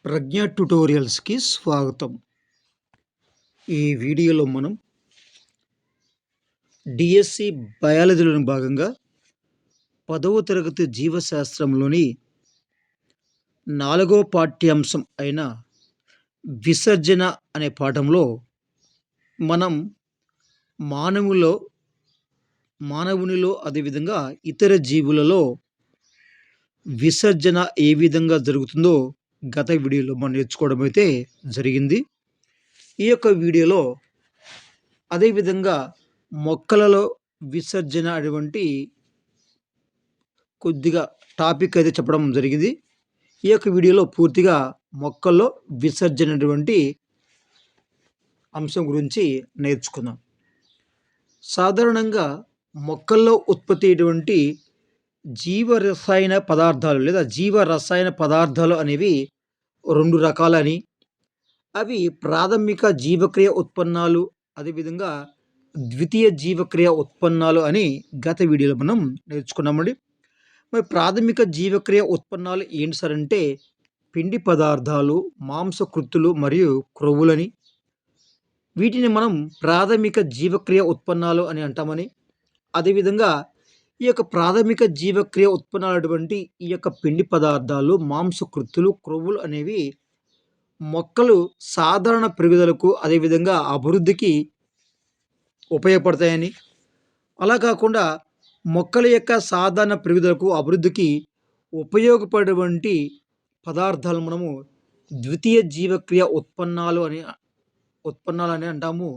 ప్రజ్ఞ ట్యుటోరియల్స్కి స్వాగతం. ఈ వీడియోలో మనం డిఎస్సి బయాలజీలోని భాగంగా 10వ తరగతి జీవశాస్త్రంలోని 4వ పాఠ్యాంశం అయిన విసర్జన అనే పాఠంలో మనం మానవునిలో అదేవిధంగా ఇతర జీవులలో విసర్జన ఏ విధంగా జరుగుతుందో గత వీడియోలో మనం నేర్చుకోవడం అయితే జరిగింది. ఈ యొక్క వీడియోలో అదేవిధంగా మొక్కలలో విసర్జన అటువంటి కొద్దిగా టాపిక్ అయితే చెప్పడం జరిగింది. ఈ యొక్క వీడియోలో పూర్తిగా మొక్కల్లో విసర్జన అటువంటి అంశం గురించి నేర్చుకుందాం. సాధారణంగా మొక్కల్లో ఉత్పత్తి అయ్యేటువంటి జీవ రసాయన పదార్థాలు అనేవి 2 రకాలని, అవి ప్రాథమిక జీవక్రియ ఉత్పన్నాలు, అదేవిధంగా ద్వితీయ జీవక్రియ ఉత్పన్నాలు అని గత వీడియోలో మనం నేర్చుకున్నామండి. మరి ప్రాథమిక జీవక్రియ ఉత్పన్నాలు ఏంటి సార్ అంటే పిండి పదార్థాలు, మాంసకృత్తులు మరియు క్రొవ్వులని. వీటిని మనం ప్రాథమిక జీవక్రియ ఉత్పన్నాలు అని అంటామని, అదేవిధంగా ఈ యొక్క ప్రాథమిక జీవక్రియ ఉత్పన్నాలు అటువంటి ఈ యొక్క పిండి పదార్థాలు, మాంసకృత్తులు, క్రొవ్వులు అనేవి మొక్కలు సాధారణ పెరుగుదలకు అదేవిధంగా అభివృద్ధికి ఉపయోగపడతాయని, అలా కాకుండా మొక్కల యొక్క సాధారణ పెరుగుదలకు అభివృద్ధికి ఉపయోగపడేటువంటి పదార్థాలు మనము ద్వితీయ జీవక్రియ ఉత్పన్నాలు అని అంటాము.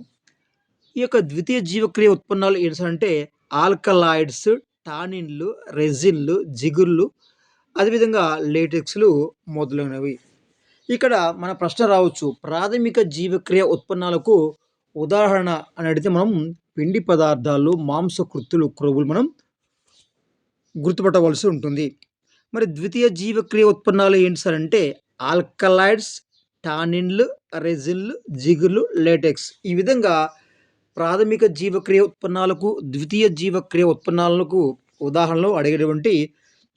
ఈ యొక్క ద్వితీయ జీవక్రియ ఉత్పన్నాలు ఏంటంటే ఆల్కలాయిడ్స్, టానిన్లు, రెజిన్లు, జిగుర్లు, అదేవిధంగా లేటెక్స్లు మొదలైనవి. ఇక్కడ మన ప్రశ్న రావచ్చు, ప్రాథమిక జీవక్రియ ఉత్పన్నాలకు ఉదాహరణ అని అడిగితే మనం పిండి పదార్థాలు, మాంసకృత్తులు, క్రొవ్వులు మనం గుర్తుపట్టవలసి ఉంటుంది. మరి ద్వితీయ జీవక్రియ ఉత్పన్నాలు ఏంటి సార్ అంటే ఆల్కలాయిడ్స్, టానిన్లు, రెజిన్లు, జిగుర్లు, లేటెక్స్. ఈ విధంగా ప్రాథమిక జీవక్రియ ఉత్పన్నాలకు, ద్వితీయ జీవక్రియ ఉత్పన్నాలకు ఉదాహరణలు అడిగేటువంటి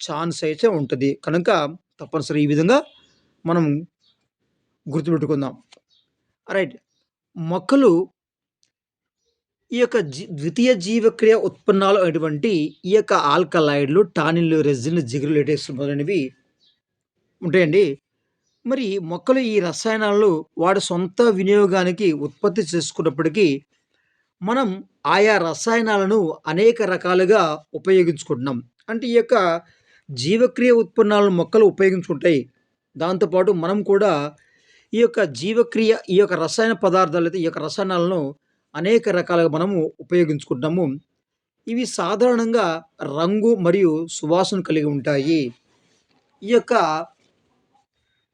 ఛాన్స్ అయితే ఉంటుంది. కనుక తప్పనిసరి ఈ విధంగా మనం గుర్తుపెట్టుకుందాం. రైట్. మొక్కలు ఈ యొక్క ద్వితీయ జీవక్రియ ఉత్పన్నాలు అటువంటి ఈ యొక్క ఆల్కలాయిడ్లు, టానిన్లు, రెజిన్లు, జిగురు, లేటెక్స్ మొదలైనవి ఉంటాయండి. మరి మొక్కలు ఈ రసాయనాలను వాడి సొంత వినియోగానికి ఉత్పత్తి చేసుకున్నప్పటికీ మనం ఆయా రసాయనాలను అనేక రకాలుగా ఉపయోగించుకుంటున్నాం. అంటే ఈ యొక్క జీవక్రియ ఉత్పన్నాలను మొక్కలు ఉపయోగించుకుంటాయి. దాంతోపాటు మనం కూడా ఈ యొక్క రసాయన పదార్థాలు అయితే ఈ యొక్క రసాయనాలను అనేక రకాలుగా మనము ఉపయోగించుకుంటాము. ఇవి సాధారణంగా రంగు మరియు సువాసన కలిగి ఉంటాయి. ఈ యొక్క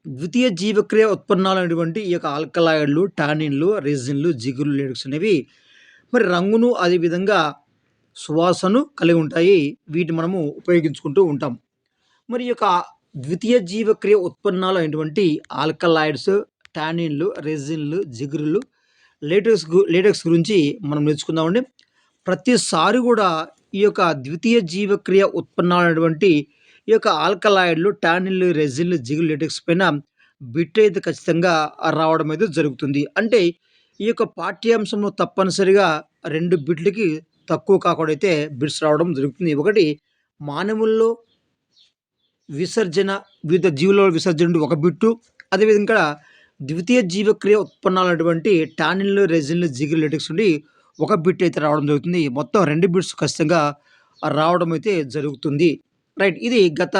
ద్వితీయ జీవక్రియ ఉత్పన్నాలు అనేటువంటి ఈ యొక్క ఆల్కలాయిడ్లు, టానిన్లు, రెజిన్లు, జిగుర్లు, లేటెక్స్ అనేవి మరి రంగును అదేవిధంగా సువాసన కలిగి ఉంటాయి. వీటిని మనము ఉపయోగించుకుంటూ ఉంటాం. మరి ఈ యొక్క ద్వితీయ జీవక్రియ ఉత్పన్నాలు అయినటువంటి ఆల్కలాయిడ్స్, టానిన్లు, రెజిన్లు, జిగురులు, లేటెక్స్ గురించి మనం నేర్చుకుందామండి. ప్రతిసారి కూడా ఈ యొక్క ద్వితీయ జీవక్రియ ఉత్పన్నాలు అనేటువంటి ఈ యొక్క ఆల్కలాయిడ్లు, టానిన్లు, రెజిన్లు, జిగురు, లేటెక్స్ పైన బిట్ అయితే ఖచ్చితంగా రావడం అయితే జరుగుతుంది. అంటే ఈ యొక్క పాఠ్యాంశంలో తప్పనిసరిగా 2 బిట్లకి తక్కువ కాకుండా అయితే బిట్స్ రావడం జరుగుతుంది. ఒకటి మానవుల్లో విసర్జన, వివిధ జీవుల విసర్జన 1 బిట్టు, అదేవిధంగా ద్వితీయ జీవక్రియ ఉత్పన్నాలు అటువంటి టానిన్లు, రెజిన్లు, జిగురు, లేటెక్స్ నుండి 1 బిట్ అయితే రావడం జరుగుతుంది. మొత్తం 2 బిట్స్ ఖచ్చితంగా రావడం అయితే జరుగుతుంది. రైట్. ఇది గత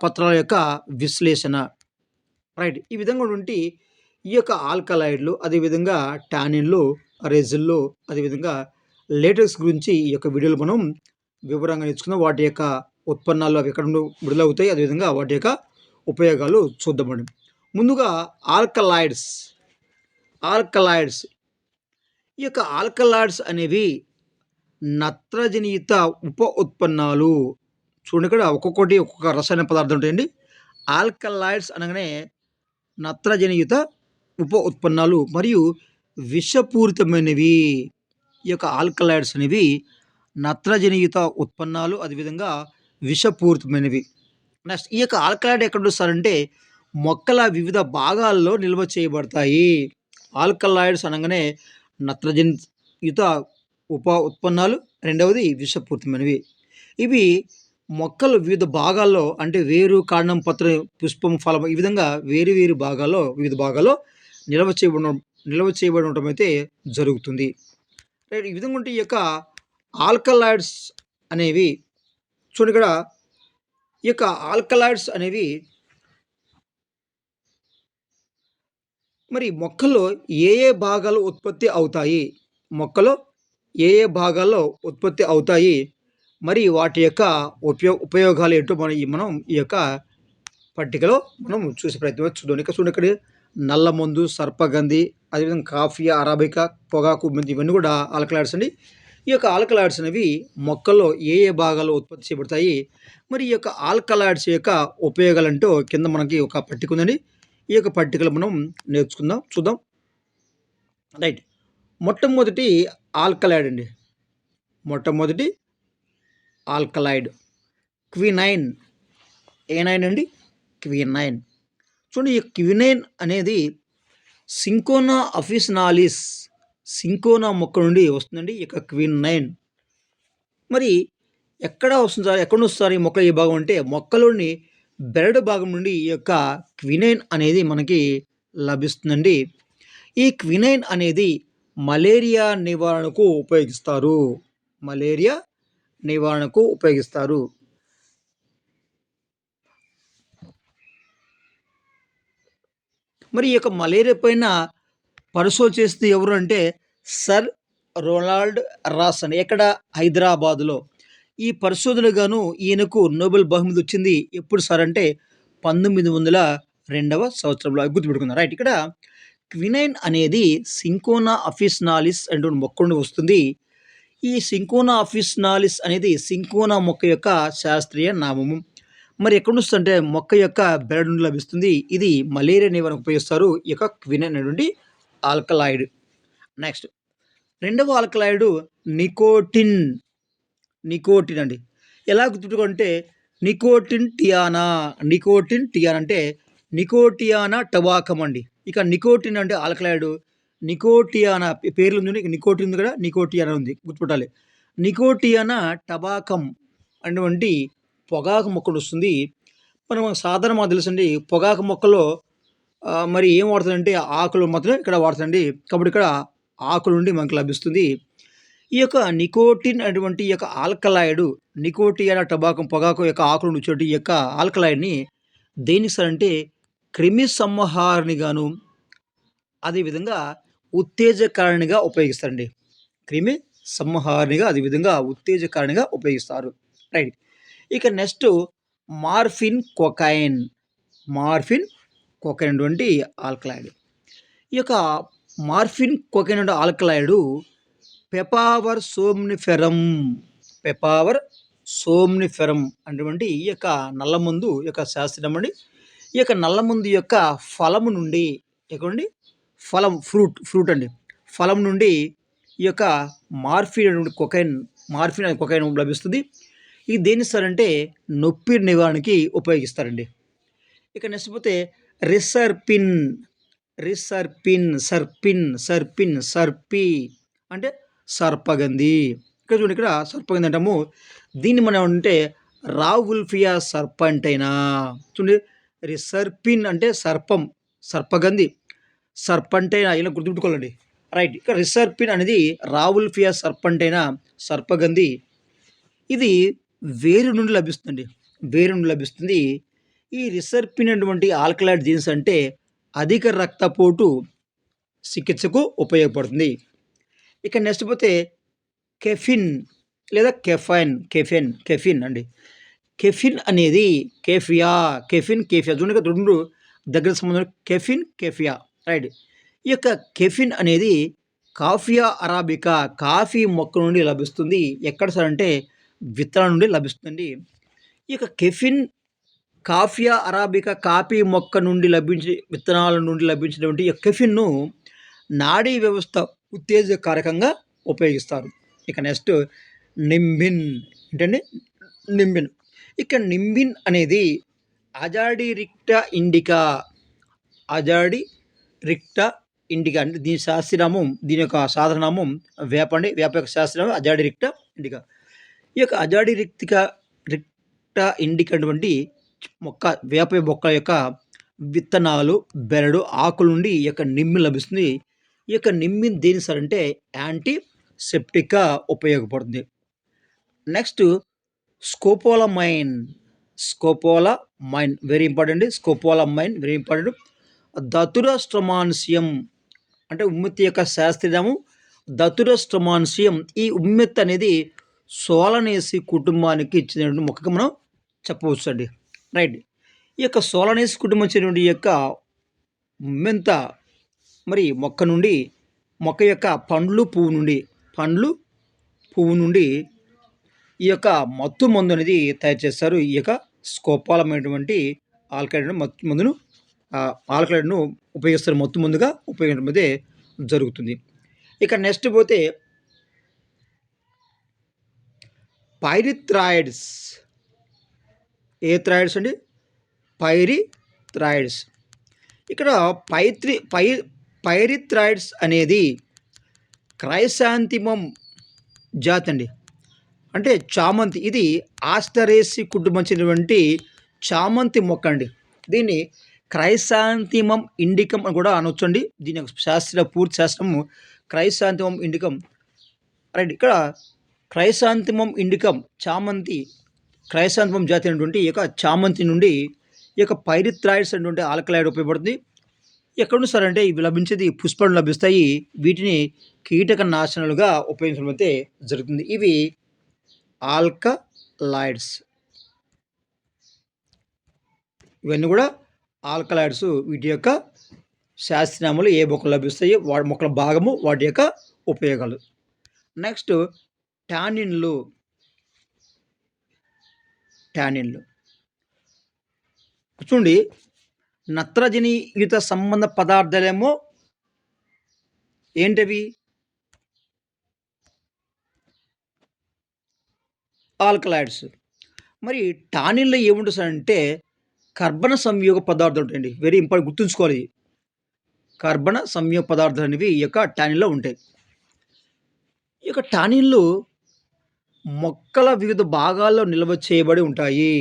పత్రాల యొక్క విశ్లేషణ. రైట్. ఈ విధంగా ఉంటే ఈ యొక్క ఆల్కలాయిడ్లు, అదేవిధంగా టానిన్లు, రెజిన్లు, అదేవిధంగా లేటెక్స్ గురించి ఈ యొక్క వీడియోలో మనం వివరంగా నేర్చుకుందాం. వాటి యొక్క ఉత్పన్నాలు అవి ఎక్కడ నుండి విడుదలవుతాయి, అదేవిధంగా వాటి యొక్క ఉపయోగాలు చూద్దామండి. ముందుగా ఆల్కలాయిడ్స్. ఈ యొక్క ఆల్కలాయిడ్స్ అనేవి నత్రజనియుత ఉప ఉత్పన్నాలు. చూడండి, ఇక్కడ ఒక్కొక్క రసాయన పదార్థం ఉంటాయండి. ఆల్కలాయిడ్స్ అనగానే నత్రజనియుత ఉప ఉత్పన్నాలు మరియు విషపూరితమైనవి. ఈ యొక్క ఆల్కలాయిడ్స్ అనేవి నత్రజనియుత ఉత్పన్నాలు, అదేవిధంగా విషపూరితమైనవి. నెక్స్ట్ ఈ యొక్క ఆల్కలాయిడ్ ఎక్కడ వస్తారంటే మొక్కల వివిధ భాగాల్లో నిల్వ చేయబడతాయి. ఆల్కలాయిడ్స్ అనగానే నత్రజనియుత ఉత్పన్నాలు, రెండవది విషపూరితమైనవి. ఇవి మొక్కలు వివిధ భాగాల్లో అంటే వేరు, కాండం, పత్రం, పుష్పం, ఫలం ఈ విధంగా వేరు వేరు భాగాల్లో వివిధ భాగాల్లో నిల్వ చేయబడడం నిల్వ చేయబడి ఉండటం అయితే జరుగుతుంది. రైట్. ఈ విధంగా ఉంటే ఈ యొక్క ఆల్కలాయిడ్స్ అనేవి చూడండి ఇక్కడ ఈ యొక్క ఆల్కలాయిడ్స్ అనేవి మరి మొక్కల్లో ఏ భాగాలు ఉత్పత్తి అవుతాయి? మొక్కలో ఏ భాగాల్లో ఉత్పత్తి అవుతాయి? మరి వాటి యొక్క ఉపయోగాలు ఏంటో మనం ఈ యొక్క పట్టికలో మనం చూసే ప్రయత్నం చూద్దాం. ఇక్కడ చూడండి, ఇక్కడ నల్ల మందు, సర్పగంధి, అదేవిధంగా కాఫీ, అరాబికా, పొగాకు, మెంతి ఇవన్నీ కూడా ఆల్కలాయిడ్స్ అండి. ఈ యొక్క ఆల్కలాయిడ్స్ అనేవి మొక్కల్లో ఏ భాగాల్లో ఉత్పత్తి చేయబడతాయి? మరి ఈ యొక్క ఆల్కలాయిడ్స్ యొక్క ఉపయోగాలంటూ కింద మనకి ఒక పట్టిక ఉందండి. ఈ యొక్క పట్టికలో మనం నేర్చుకుందాం, చూద్దాం. రైట్. మొట్టమొదటి ఆల్కలాయిడ్ అండి. మొట్టమొదటి ఆల్కలాయిడ్ క్వినైన్. ఏ9 అండి? క్వినైన్. చూడండి, ఈ క్వినైన్ అనేది సింకోనా అఫిసినాలిస్, సింకోనా మొక్క నుండి వస్తుందండి ఈ యొక్క క్వినైన్. మరి ఎక్కడ వస్తుంది సార్, ఎక్కడ నుంచి వస్తారు ఈ మొక్క ఈ భాగం అంటే మొక్కలోని బెరడు భాగం నుండి ఈ యొక్క క్వినైన్ అనేది మనకి లభిస్తుందండి. ఈ క్వినైన్ అనేది మలేరియా నివారణకు ఉపయోగిస్తారు. మలేరియా నివారణకు ఉపయోగిస్తారు. మరి ఈ యొక్క మలేరియా పైన పరిశోధన చేసింది ఎవరు అంటే సర్ రొనాల్డ్ రాస్ అని, ఎక్కడ హైదరాబాదులో. ఈ పరిశోధనకు గాను ఈయనకు నోబెల్ బహుమతి వచ్చింది. ఎప్పుడు సార్ అంటే 1902వ సంవత్సరంలో. అది గుర్తుపెట్టుకుందాం. రైట్. ఇక్కడ క్వినైన్ అనేది సింకోనా అఫిసినాలిస్ అనే మొక్క నుండి వస్తుంది. ఈ సింకోనా అఫిసినాలిస్ అనేది సింకోనా మొక్క యొక్క శాస్త్రీయ నామము. మరి ఎక్కడి నుంచి అంటే మొక్క యొక్క బెరడు నుండి లభిస్తుంది. ఇది మలేరియా నివారణకు ఉపయోగిస్తారు ఈ యొక్క క్వినైన్ అనేటువంటి ఆల్కలాయిడ్. నెక్స్ట్ రెండవ ఆల్కలాయిడ్ నికోటిన్. నికోటిన్ అండి. ఎలా గుర్తుపెట్టుకుంటే నికోటిన్ టియానా. నికోటిన్ టియానా అంటే నికోటియానా టబాకం అండి. ఇక నికోటిన్ అంటే ఆల్కలాయిడ్. నికోటియానా పేర్లు ఉంది, నికోటిన్ ఉంది కదా, నికోటియానా ఉంది, గుర్తుపెట్టాలి. నికోటియానా టబాకం అటువంటి పొగాకు మొక్కలు వస్తుంది. మనం సాధారణంగా తెలుసండి పొగాకు మొక్కలో మరి ఏం వాడుతుందంటే ఆకులు మాత్రమే ఇక్కడ వాడుతుందండి. కాబట్టి ఇక్కడ ఆకుల నుండి మనకు లభిస్తుంది. ఈ యొక్క నికోటిన్ అటువంటి ఈ యొక్క ఆల్కలాయిడ్, నికోటియానా టబాకం పొగాకు యొక్క ఆకుల నుంచి వచ్చే ఈ యొక్క ఆల్కలాయిడ్ని దేనికి సార్ అంటే క్రిమి సంహారినిగాను అదేవిధంగా ఉత్తేజకారిణిగా ఉపయోగిస్తారండి. క్రిమి సంహారినిగా అదేవిధంగా ఉత్తేజకారిణిగా ఉపయోగిస్తారు. రైట్. ఇక next morphine cocaine. Morphine cocaine అటువంటి ఆల్కలాయిడ్. ఈ యొక్క మార్ఫిన్ కొకైన్ అనే ఆల్కలాయిడ్ పెపావర్ సోమ్నిఫెరం. పెపావర్ సోమ్నిఫెరం అటువంటి ఈ యొక్క నల్లమందు యొక్క శాస్త్రం అండి. ఈ యొక్క నల్లమందు యొక్క ఫలము నుండి ఎక్కడండి ఫలం ఫ్రూట్ అండి. ఫలం నుండి ఈ యొక్క మార్ఫిన్ అనేటువంటి కొకైన్, మార్ఫిన్ అనే కొకైన్ లభిస్తుంది. ఇది దేని ఇస్తారంటే నొప్పి నివారణకి ఉపయోగిస్తారండి. ఇక నెక్స్ట్ పోతే రిసర్పిన్. రిసర్పిన్ సర్పిన్ సర్పిన్ సర్పి అంటే సర్పగంధి. ఇక్కడ చూడండి, ఇక్కడ సర్పగంధి అంటాము. దీన్ని మనం అంటే రావుల్ఫియా సర్పంటైనా. చూడండి, రిసర్పిన్ అంటే సర్పం, సర్పగంధి, సర్పంటైనా ఇలా గుర్తుపెట్టుకోవాలండి. రైట్. ఇక్కడ రిసర్పిన్ అనేది రావుల్ఫియా సర్పంటైనా సర్పగంధి. ఇది వేరు నుండి లభిస్తుంది. వేరు నుండి లభిస్తుంది. ఈ రిసర్పిన్ అటువంటి ఆల్కలాయిడ్ జీన్స్ అంటే అధిక రక్తపోటు చికిత్సకు ఉపయోగపడుతుంది. ఇక నెక్స్ట్ పోతే కెఫిన్ లేదా కెఫైన్. కెఫిన్ అండి. కెఫిన్ అనేది కేఫియా. కెఫిన్ కేఫియా చూడండి, రెండు దగ్గర సంబంధం. కెఫిన్ కేఫియా. రైట్. ఈ యొక్క కెఫిన్ అనేది కాఫియా అరాబికా కాఫీ మొక్క నుండి లభిస్తుంది. ఎక్కడ సార్ అంటే విత్తనాల నుండి లభిస్తుంది. ఈ యొక్క కెఫిన్ కాఫియా అరాబికా కాఫీ మొక్క నుండి లభించే విత్తనాల నుండి లభించినటువంటి ఈ కెఫిన్ను నాడీ వ్యవస్థ ఉత్తేజకారకంగా ఉపయోగిస్తారు. ఇక నెక్స్ట్ నింబిన్. ఏంటండి నింబిన్. ఇక నింబిన్ అనేది అజాడిరిక్టా ఇండికా, అజాడిరిక్టా ఇండికా అంటే దీని శాస్త్రనామం, దీని యొక్క సాధారణనామం వేప అండి. వేప యొక్క శాస్త్రనామం అజాడిరిక్టా ఇండికా. ఈ యొక్క రిక్టా ఇండికా అటువంటి మొక్క, వేప మొక్క యొక్క విత్తనాలు, బెరడు, ఆకుల నుండి ఈ యొక్క నిమ్మి లభిస్తుంది. ఈ యొక్క నిమ్మిని దేనికి సార్ అంటే యాంటీ సెప్టిక్‌గా ఉపయోగపడుతుంది. Next scopolamine, scopolamine very important అండి. Scopolamine very important. Datura stramonium అంటే ఉమ్మెత్తి యొక్క శాస్త్రీయనామం దతుర స్ట్రమాన్సియం. ఈ ఉమ్మెత్తి అనేది సోలనేసి కుటుంబానికి చెందినటువంటి మొక్కగా మనం చెప్పవచ్చు అండి. రైట్. ఈ యొక్క సోలనేసి కుటుంబం చెందినటువంటి ఈ యొక్క మెంత మరి మొక్క నుండి, మొక్క యొక్క పండ్లు, పువ్వు నుండి ఈ యొక్క మత్తు మందు అనేది తయారు చేస్తారు. ఈ యొక్క స్కోపోలమైనటువంటి ఆల్కలైడ్ మత్తు మందును ఆల్కలైడ్‌ను ఉపయోగిస్తారు. మత్తు మందుగా ఉపయోగించడం అయితే జరుగుతుంది. ఇక నెక్స్ట్ పోతే పైరిథ్రాయిడ్స్. ఏ థ్రాయిడ్స్ అండి? పైరిథ్రాయిడ్స్. ఇక్కడ పైరిథ్రాయిడ్స్ అనేది క్రైసాంతిమం జాతి అండి. అంటే చామంతి. ఇది ఆస్టరేసి కుటుంబం చెందినటువంటి చామంతి మొక్క అండి. దీన్ని క్రైసాంతిమం ఇండికం అని కూడా అనొచ్చండి. దీని యొక్క పూర్తి శాస్త్రము క్రైసాంతిమం ఇండికం. రైట్. ఇక్కడ క్రైసాంతిమం ఇండికం చామంతి, క్రైసాంతిమం జాతి అయినటువంటి ఈ యొక్క చామంతి నుండి ఈ యొక్క పైరిథ్రాయిడ్స్ అనేటువంటి ఆల్కలైడ్ ఉపయోగపడుతుంది. ఎక్కడ నుంచి సార్ అంటే ఇవి లభించేది పుష్పాలు లభిస్తాయి. వీటిని కీటక నాశనాలుగా ఉపయోగించడం అయితే జరుగుతుంది. ఇవి ఆల్కలాయిడ్స్. ఇవన్నీ కూడా ఆల్కలాయిడ్స్. వీటి యొక్క శాస్త్రనామాలు ఏ మొక్కలు లభిస్తాయి, వాటి మొక్కల భాగము, వాటి యొక్క ఉపయోగాలు. నెక్స్ట్ టానిన్లు. చూడండి, నత్రజనియుత సంబంధ పదార్థాలేమో ఏంటవి? ఆల్కలాయిడ్స్. మరి టానిన్లో ఏముంటుంది సార్ అంటే కర్బన సంయోగ పదార్థాలు ఉంటాయండి. వెరీ ఇంపార్టెంట్, గుర్తుంచుకోవాలి. కర్బన సంయోగ పదార్థాలు అనేవి ఈ యొక్క టానిన్లో ఉంటాయి. ఈ యొక్క టానిన్లు మొక్కల వివిధ భాగాల్లో నిల్వ చేయబడి ఉంటాయి.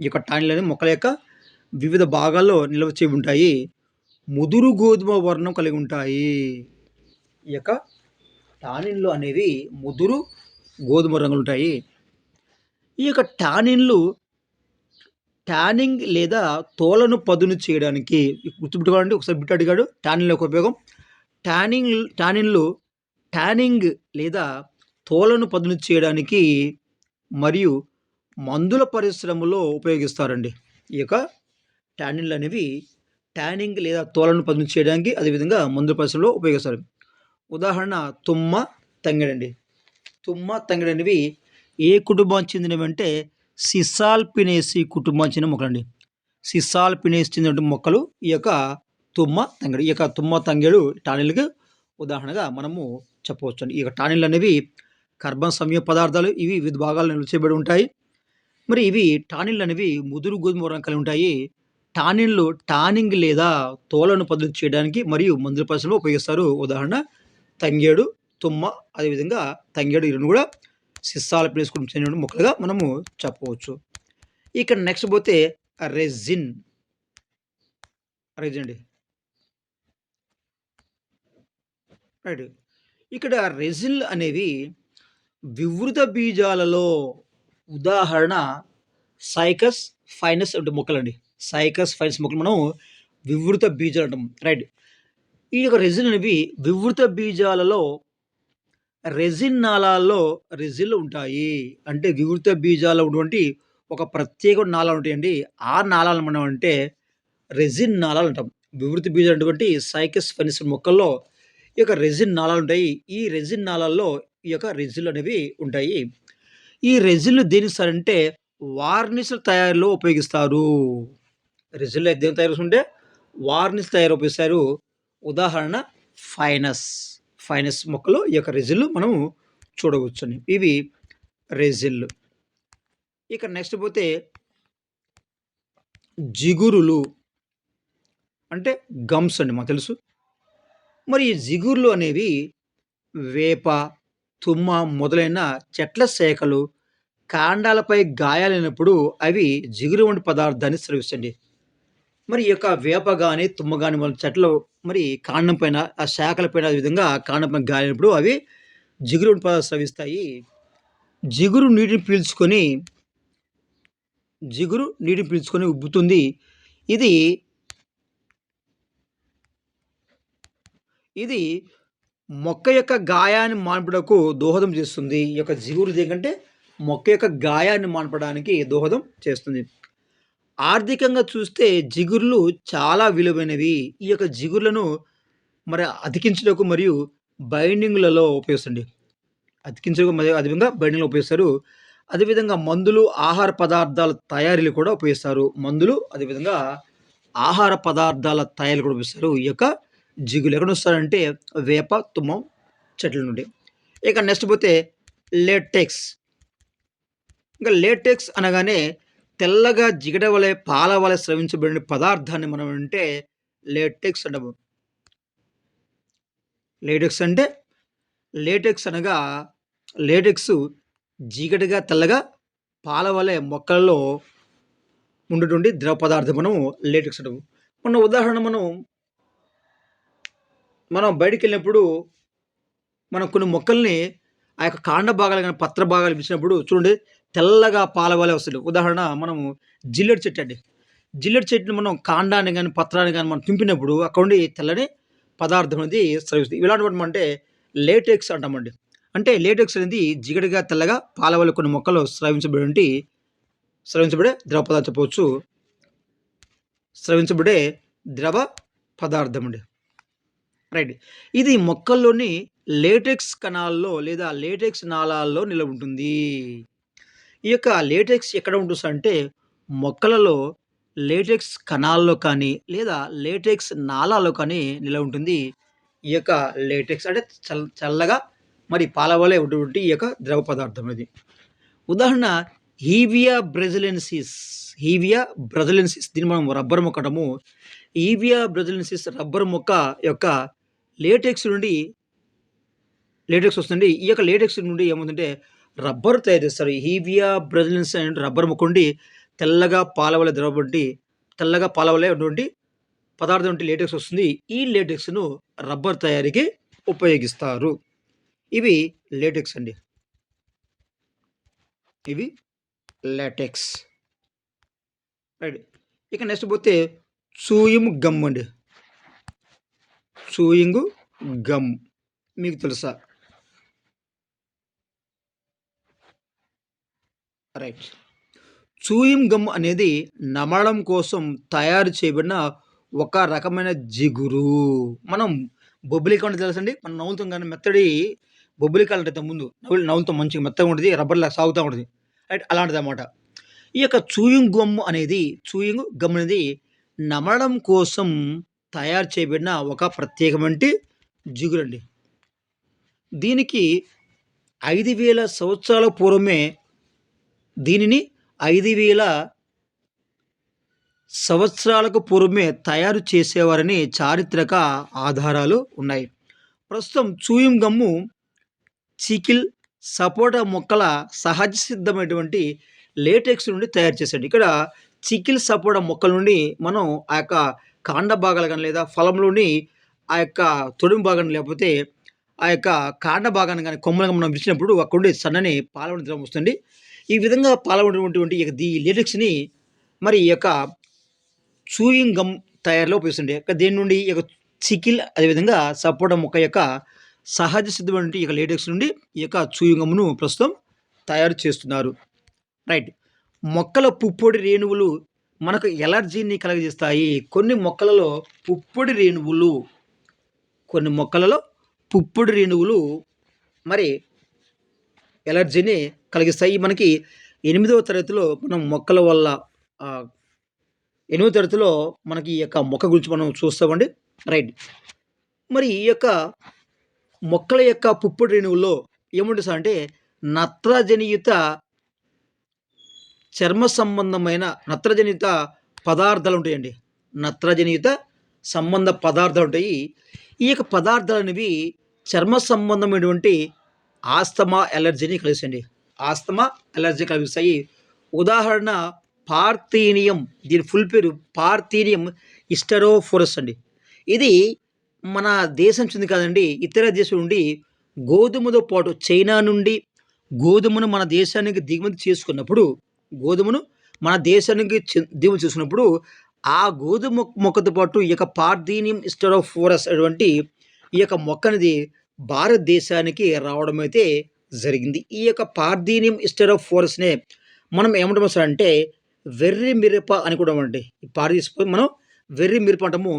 ఈ యొక్క టానిన్లు అనేవి మొక్కల యొక్క వివిధ భాగాల్లో నిల్వ చేయబడి ఉంటాయి. ముదురు గోధుమ వర్ణం కలిగి ఉంటాయి. ఈ యొక్క టానిన్లు అనేవి ముదురు గోధుమ రంగులు ఉంటాయి. ఈ యొక్క టానిన్లు ట్యానింగ్ లేదా తోలను పదును చేయడానికి, గుర్తుపెట్టుకోవాలండి. ఒకసారి బిట్ అడిగాడు. టానిన్ల యొక్క ఉపయోగం. టానిన్లు ట్యానింగ్ లేదా తోలను పదును చేయడానికి మరియు మందుల పరిశ్రమలో ఉపయోగిస్తారండి. ఈ యొక్క టానిన్లు అనేవి ట్యానింగ్ లేదా తోలను పదును చేయడానికి, అదేవిధంగా మందుల పరిశ్రమలో ఉపయోగిస్తారు. ఉదాహరణ తుమ్మ, తంగెడండి. తుమ్మ, తంగెడు అనేవి ఏ కుటుంబానికి చెందినవంటే సిసాల్పినేసి కుటుంబానికి చెందిన మొక్కలండి. సిసాల్పినేసి చెందిన మొక్కలు ఈ యొక్క తుమ్మ, తంగెడు. ఈ యొక్క తుమ్మ, తంగెడు టానిన్లకు ఉదాహరణగా మనము చెప్పవచ్చు అండి. ఈ యొక్క టానిన్లు అనేవి కర్బన సంయోగ పదార్థాలు. ఇవి వివిధ భాగాలు నిల్వ చేయబడి ఉంటాయి. మరి ఇవి టానిన్లు అనేవి ముదురు గోధుమ రంగు కలిగి ఉంటాయి. టానిన్లు టానింగ్ లేదా తోలను పదును చేయడానికి మరియు మందుల పరిశ్రమలో ఉపయోగిస్తారు. ఉదాహరణ తంగేడు, తుమ్మ, అదేవిధంగా తంగేడు. ఈ రెండు కూడా సిసాల్పినేసి కుటుంబానికి చెందిన మొక్కలుగా మనము చెప్పవచ్చు. ఇక్కడ నెక్స్ట్ పోతే రెజిన్ అండి. రైట్. ఇక్కడ రెజిన్ అనేవి వివృత బీజాలలో ఉదాహరణ సైకస్ ఫైనస్ అంటే మొక్కలండి. సైకస్ ఫైనస్ మొక్కలు మనం వివృత బీజాలు అంటాం. రైట్. ఈ యొక్క రెజిన్ అనేవి వివృత బీజాలలో రెజిన్ నాళాల్లో రెజిన్లు ఉంటాయి. అంటే వివృత బీజాలు ఉన్నటువంటి ఒక ప్రత్యేక నాళాలు ఉంటాయండి. ఆ నాళాలను మనం అంటే రెజిన్ నాళాలు అంటాం. వివృత బీజాలు అటువంటి సైకస్ ఫైనస్ మొక్కల్లో ఈ యొక్క రెజిన్ నాళాలు ఉంటాయి. ఈ రెజిన్ నాళాల్లో ఈ యొక్క రెజిన్లు అనేవి ఉంటాయి. ఈ రెజిన్లు దేనికి సార్ అంటే వార్నిష్ల తయారీలో ఉపయోగిస్తారు. రెజిన్లు దేని తయారు చేసుకుంటే వార్నిష్ తయారు ఉపయోగిస్తారు. ఉదాహరణ ఫైనస్ మొక్కలో ఈ యొక్క రెజిన్లు మనము చూడవచ్చని. ఇవి రెజిన్లు. ఇక నెక్స్ట్ పోతే జిగురులు అంటే గమ్స్ అండి మాకు తెలుసు. మరి ఈ జిగుర్లు అనేవి వేప, తుమ్మ మొదలైన చెట్ల శాఖలు, కాండాలపై గాయాలైనప్పుడు అవి జిగురు వంటి పదార్థాన్ని స్రవించండి. మరి ఈ యొక్క వేప గాని, తుమ్మ గాని మన చెట్లు మరి కాండం పైన, ఆ శాఖల పైన అదే విధంగా కాండం పైన గాలినప్పుడు అవి జిగురు వంటి పదార్థాలు స్రవిస్తాయి. జిగురు నీటిని పీల్చుకొని ఉబ్బుతుంది. ఇది ఇది మొక్క యొక్క గాయాన్ని మాన్పుటకు దోహదం చేస్తుంది. ఈ యొక్క జిగురు దేనికంటే మొక్క యొక్క గాయాన్ని మాన్పడానికి దోహదం చేస్తుంది. ఆర్థికంగా చూస్తే జిగుర్లు చాలా విలువైనవి. ఈ యొక్క జిగుర్లను మరి అతికించుటకు మరియు బైండింగ్‌లలో ఉపయోగిస్తుంది. అతికించుటకు మరియు అదేవిధంగా బైండింగ్‌లో ఉపయోగిస్తారు. అదేవిధంగా మందులు, ఆహార పదార్థాల తయారీలో కూడా ఉపయోగిస్తారు. మందులు అదేవిధంగా ఆహార పదార్థాల తయారీలో కూడా ఉపయోగిస్తారు. ఈ యొక్క జిగులు ఎక్కడొస్తాయంటే వేప, తుమ్మం చెట్ల నుండి. ఇక నెక్స్ట్ పోతే లేటెక్స్. ఇంకా లేటెక్స్ అనగానే తెల్లగా జిగట వలె, పాల వలె స్రవించబడిన పదార్థాన్ని మనం అంటే లేటెక్స్ అంటాము. లేటెక్స్ అంటే లేటెక్స్ అనగా లేటెక్స్ జిగటగా, తెల్లగా పాల వలె మొక్కల్లో ఉండేటువంటి ద్రవ పదార్థం మనము లేటెక్స్ అంటాము. మొన్న ఉదాహరణ మనం బయటికెళ్ళినప్పుడు మనం కొన్ని మొక్కల్ని ఆ యొక్క కాండ భాగాలు గాని, పత్ర భాగాలు పిలిచినప్పుడు చూడండి తెల్లగా పాల వలె వస్తది. ఉదాహరణ మనము జిల్లేడు చెట్టండి. జిల్లేడు చెట్టుని మనం కాండాన్ని గాని, పత్రాన్ని గాని మనం తెంపినప్పుడు అక్కడ నుండి తెల్లని పదార్థం అనేది స్రవిస్తది. ఇలాంటివి అంటే లేటెక్స్ అంటామండి. అంటే లేటెక్స్ అనేది జిగటగా, తెల్లగా పాల వలె కొన్ని మొక్కల్లో స్రవించబడే ద్రవ పదార్థం చెప్పవచ్చు. స్రవించబడే ద్రవ పదార్థం అండి. రైట్. ఇది మొక్కల్లోని లేటెక్స్ కణాల్లో లేదా లేటెక్స్ నాళాల్లో నిలవ ఉంటుంది. ఈ యొక్క లేటెక్స్ ఎక్కడ ఉంటుందంటే మొక్కలలో లేటెక్స్ కణాల్లో కానీ లేదా లేటెక్స్ నాళాల్లో కానీ నిలవ ఉంటుంది. ఈ యొక్క లేటెక్స్ అంటే చల్లగా మరి పాల వలె ఉన్నటువంటి ఈ యొక్క ద్రవ పదార్థం ఇది. ఉదాహరణ హీవియా బ్రెజిలెన్సిస్ దీన్ని మనం రబ్బర్ మొక్క అంటాము. హీవియా బ్రెజిలెన్సిస్ రబ్బర్ మొక్క యొక్క లేటెక్స్ నుండి లేటెక్స్ వస్తుంది. ఈ యొక్క లేటెక్స్ నుండి ఏమవుతుందంటే రబ్బర్ తయారు చేస్తారు. హీవియా బ్రెజిలెన్స్ అనే రబ్బర్ మొక్క నుండి తెల్లగా పాల వలె తెల్లగా పాల వలె ఉన్నటువంటి పదార్థం నుండి లేటెక్స్ వస్తుంది. ఈ లేటెక్స్‌ను రబ్బర్ తయారీకి ఉపయోగిస్తారు. ఇవి లేటెక్స్ అండి. ఇవి లాటెక్స్. రైట్. ఇక నెక్స్ట్ పోతే చూయింగ్ గమ్ అండి. చూయింగ్ గమ్ మీకు తెలుసా? రైట్. చూయింగ్ గమ్ అనేది నమలడం కోసం తయారు చేయబడిన ఒక రకమైన జిగురు. మనం బొబ్బిలికాయ అంటే తెలుసండి. మనం నములుతాం గానీ మెత్తటి బొబ్బిలికాయలు ఉంటాయి ముందు. నములుతాం మంచిగా మెత్తగా ఉంటది. రబ్బర్‌లాగా సాగుతా ఉంటది. రైట్. అలాంటిదన్నమాట. ఈ యొక్క చూయింగ్ గమ్ అనేది నమలడం కోసం తయారు చేయబడిన ఒక ప్రత్యేకమైన జిగురండి. దీనికి 5000 సంవత్సరాల పూర్వమే దీనిని 5000 సంవత్సరాలకు పూర్వమే తయారు చేసేవారని చారిత్రక ఆధారాలు ఉన్నాయి. ప్రస్తుతం చూయింగ్ గమ్ము చికిల్, సపోటా మొక్కల సహజ సిద్ధమైనటువంటి లేటెక్స్ నుండి తయారు చేశాడు. ఇక్కడ చికిల్, సపోటా మొక్కల నుండి మనం ఆ యొక్క కాండ భాగాలు గాని, లేదా ఫలంలోని ఆ యొక్క తొడిమ భాగాన్ని లేకపోతే ఆ యొక్క కాండ భాగాన్ని గాని, కొమ్మలను మనం విరిచినప్పుడు అక్కడ నుండి సన్నని పాలవని ద్రవం వస్తుంది. ఈ విధంగా పాల్గొనేటువంటి ఈ లేటెక్స్‌ని మరి ఈ యొక్క చూయింగ్ గమ్ తయారీలో ఉపయోగిస్తుండే. దేని నుండి ఈ యొక్క చికిల్ అదేవిధంగా సపోటా మొక్క యొక్క సహజ సిద్ధమైనటువంటి ఈ యొక్క లేటెక్స్ నుండి ఈ యొక్క చూయింగ్ గమ్‌ను ప్రస్తుతం తయారు చేస్తున్నారు. రైట్. మొక్కల పుప్పొడి రేణువులు మనకు ఎలర్జీని కలుగజేస్తాయి. కొన్ని మొక్కలలో పుప్పొడి రేణువులు మరి ఎలర్జీని కలిగిస్తాయి. మనకి ఎనిమిదవ తరగతిలో మనం మొక్కల వల్ల ఆహ్, ఎనిమిదవ తరగతిలో మనకి ఈ యొక్క మొక్క గురించి మనం చూస్తామండి. రైట్. మరి ఈ యొక్క మొక్కల యొక్క పుప్పొడి రేణువుల్లో ఏముంటుంది సార్ అంటే నత్రజనియుత చర్మ సంబంధమైన నత్రజనిత పదార్థాలుంటాయండి. నత్రజనియుత సంబంధ పదార్థాలుంటాయి. ఈ యొక్క పదార్థాలనేవి చర్మ సంబంధమైనటువంటి ఆస్తమా, అలర్జీని కలిగిస్తాయండి. ఆస్తమా, అలర్జీ కలిగిస్తాయి. ఉదాహరణ పార్థీనియం. దీని ఫుల్ పేరు పార్థీనియం స్టెరోఫోరస్ అండి. ఇది మన దేశం చెంది కాదండి. ఇతర దేశం నుండి గోధుమతో పాటు చైనా నుండి గోధుమను మన దేశానికి దిగుమతి చేసుకున్నప్పుడు, గోధుమను మన దేశానికి దిగుమతి చేసుకున్నప్పుడు, ఆ గోధుమ మొక్కతో పాటు ఈ యొక్క పార్థీనియం స్టెరోఫోరస్ అటువంటి ఈ యొక్క మొక్క అనేది భారతదేశానికి రావడం అయితే జరిగింది. ఈ యొక్క పార్థీనియం స్టెరోఫోరస్‌నే మనం ఏమంటాము సార్ అంటే వెర్రి మిరప అని కూడా అండి. ఈ పార్థీస్ మనం వెర్రి మిరప అంటాము.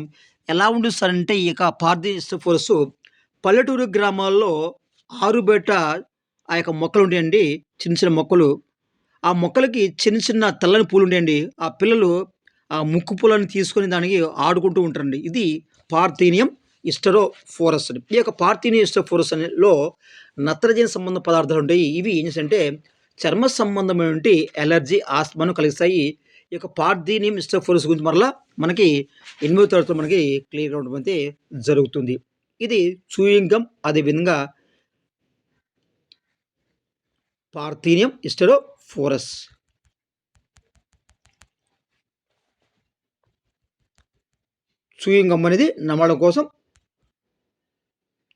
ఎలా ఉంటుంది సార్ అంటే ఈ యొక్క పార్థీనియం స్టెరోఫోరస్ పల్లెటూరు గ్రామాల్లో ఆరుబయట ఆ యొక్క మొక్కలుంటాయండి. చిన్న చిన్న మొక్కలు. ఆ మొక్కలకి చిన్న చిన్న తెల్లని పూలుంటాయండి. ఆ పిల్లలు ఆ ముక్కు పుల్లని తీసుకొని దానికి ఆడుకుంటూ ఉంటారండి. ఇది పార్థీనియం స్టెరోఫోరస్ అని. ఈ యొక్క పార్థీనియం స్టెరోఫోరస్ లో నత్రజని సంబంధ పదార్థాలుంటాయి. ఇవి ఏం చేస్తాయంటే చర్మ సంబంధమైనటువంటి అలర్జీ, ఆస్తమాను కలిగిస్తాయి. ఈ యొక్క పార్థీనియం స్టెరోఫోరస్ గురించి మరలా మనకి 8వ తరగతిలో మనకి క్లియర్‌గా ఉండడం అయితే జరుగుతుంది. ఇది చూయింగ్ గమ్ అదేవిధంగా పార్థీనియం స్టెరోఫోరస్. చూయింగ్ గమ్ అనేది నమలడం కోసం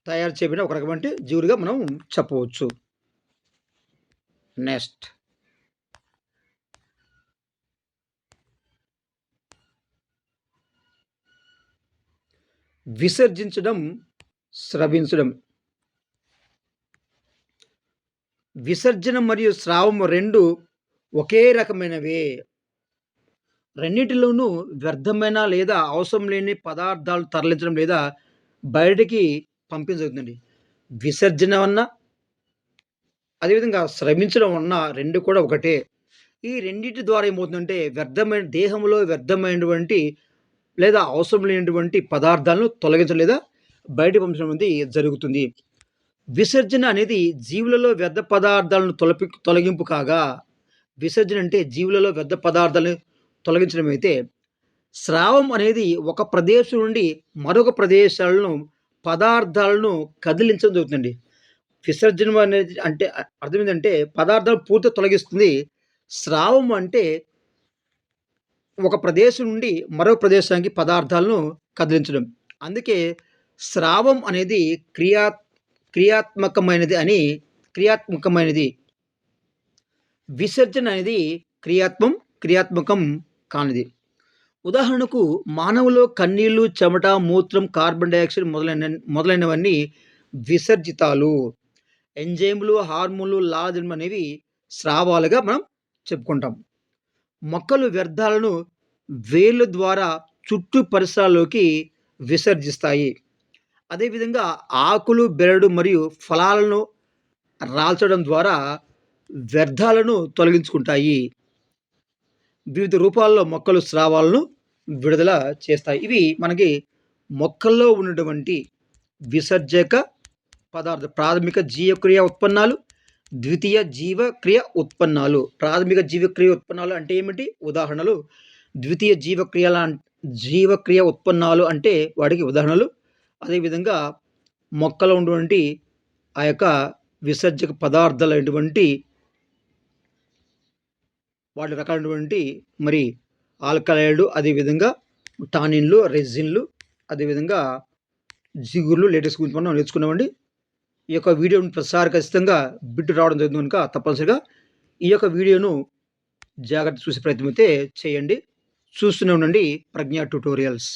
తయారు చేయబడిన ఒక రకమైన జీవుడిగా మనం చెప్పవచ్చు. నెక్స్ట్ విసర్జించడం, స్రవించడం. విసర్జన మరియు స్రావం 2 ఒకే రకమైనవే. రెండిటిలోనూ వ్యర్థమైన లేదా అవసరం లేని పదార్థాలు తరలించడం లేదా బయటికి పంపించగలుగుతుందండి. విసర్జన అన్నా, అదేవిధంగా స్రవించడం అన్నా 2 కూడా ఒకటే. ఈ రెండిటి ద్వారా ఏమవుతుందంటే వ్యర్థమైన దేహంలో వ్యర్థమైనటువంటి లేదా అవసరం లేనటువంటి పదార్థాలను తొలగించడం లేదా బయటకు పంపించడం అనేది జరుగుతుంది. విసర్జన అనేది జీవులలో వ్యర్థ పదార్థాలను తొలగింపు కాగా, విసర్జన అంటే జీవులలో వ్యర్థ పదార్థాలను తొలగించడం అయితే, స్రావం అనేది ఒక ప్రదేశం నుండి మరొక ప్రదేశాలను పదార్థాలను కదిలించడం జరుగుతుందండి. విసర్జనం అనేది అంటే అర్థం ఏంటంటే పదార్థాలు పూర్తిగా తొలగిస్తుంది. స్రావం అంటే ఒక ప్రదేశం నుండి మరో ప్రదేశానికి పదార్థాలను కదిలించడం. అందుకే స్రావం అనేది క్రియాత్మకమైనది. విసర్జన అనేది క్రియాత్మకం కానిది. ఉదాహరణకు మానవులో కన్నీళ్లు, చెమట, మూత్రం, కార్బన్ డయాక్సైడ్ మొదలైనవన్నీ విసర్జితాలు. ఎంజైములు, హార్మోన్లు, లాలాజలం అనేవి స్రావాలుగా మనం చెప్పుకుంటాం. మొక్కలు వ్యర్థాలను వేళ్ళ ద్వారా చుట్టూ పరిసరాల్లోకి విసర్జిస్తాయి. అదేవిధంగా ఆకులు, బెరడు మరియు ఫలాలను రాల్చడం ద్వారా వ్యర్థాలను తొలగించుకుంటాయి. వివిధ రూపాల్లో మొక్కలు స్రావాలను విడుదల చేస్తాయి. ఇవి మనకి మొక్కల్లో ఉన్నటువంటి విసర్జక పదార్థ ప్రాథమిక జీవక్రియ ఉత్పన్నాలు, ద్వితీయ జీవక్రియ ఉత్పన్నాలు. ప్రాథమిక జీవక్రియ ఉత్పన్నాలు అంటే ఏమిటి? ఉదాహరణలు. ద్వితీయ జీవక్రియ ఉత్పన్నాలు అంటే వాటికి ఉదాహరణలు. అదేవిధంగా మొక్కలో ఉన్నటువంటి ఆ యొక్క విసర్జక పదార్థాలైనటువంటి వాటి రకాలైనటువంటి మరి ఆల్కలాయిడ్లు, అదేవిధంగా టానిన్లు, రెజిన్లు, అదేవిధంగా జిగుర్లు, లేటెక్స్ గురించి మనం నేర్చుకున్నామండి. ఈ యొక్క వీడియోని ప్రతిసారి ఖచ్చితంగా బిట్ రావడం జరుగుతుంది కనుక తప్పనిసరిగా ఈ యొక్క వీడియోను జాగ్రత్త చూసే ప్రయత్నం అయితే చేయండి. చూస్తూనే ఉండండి ప్రజ్ఞ ట్యుటోరియల్స్.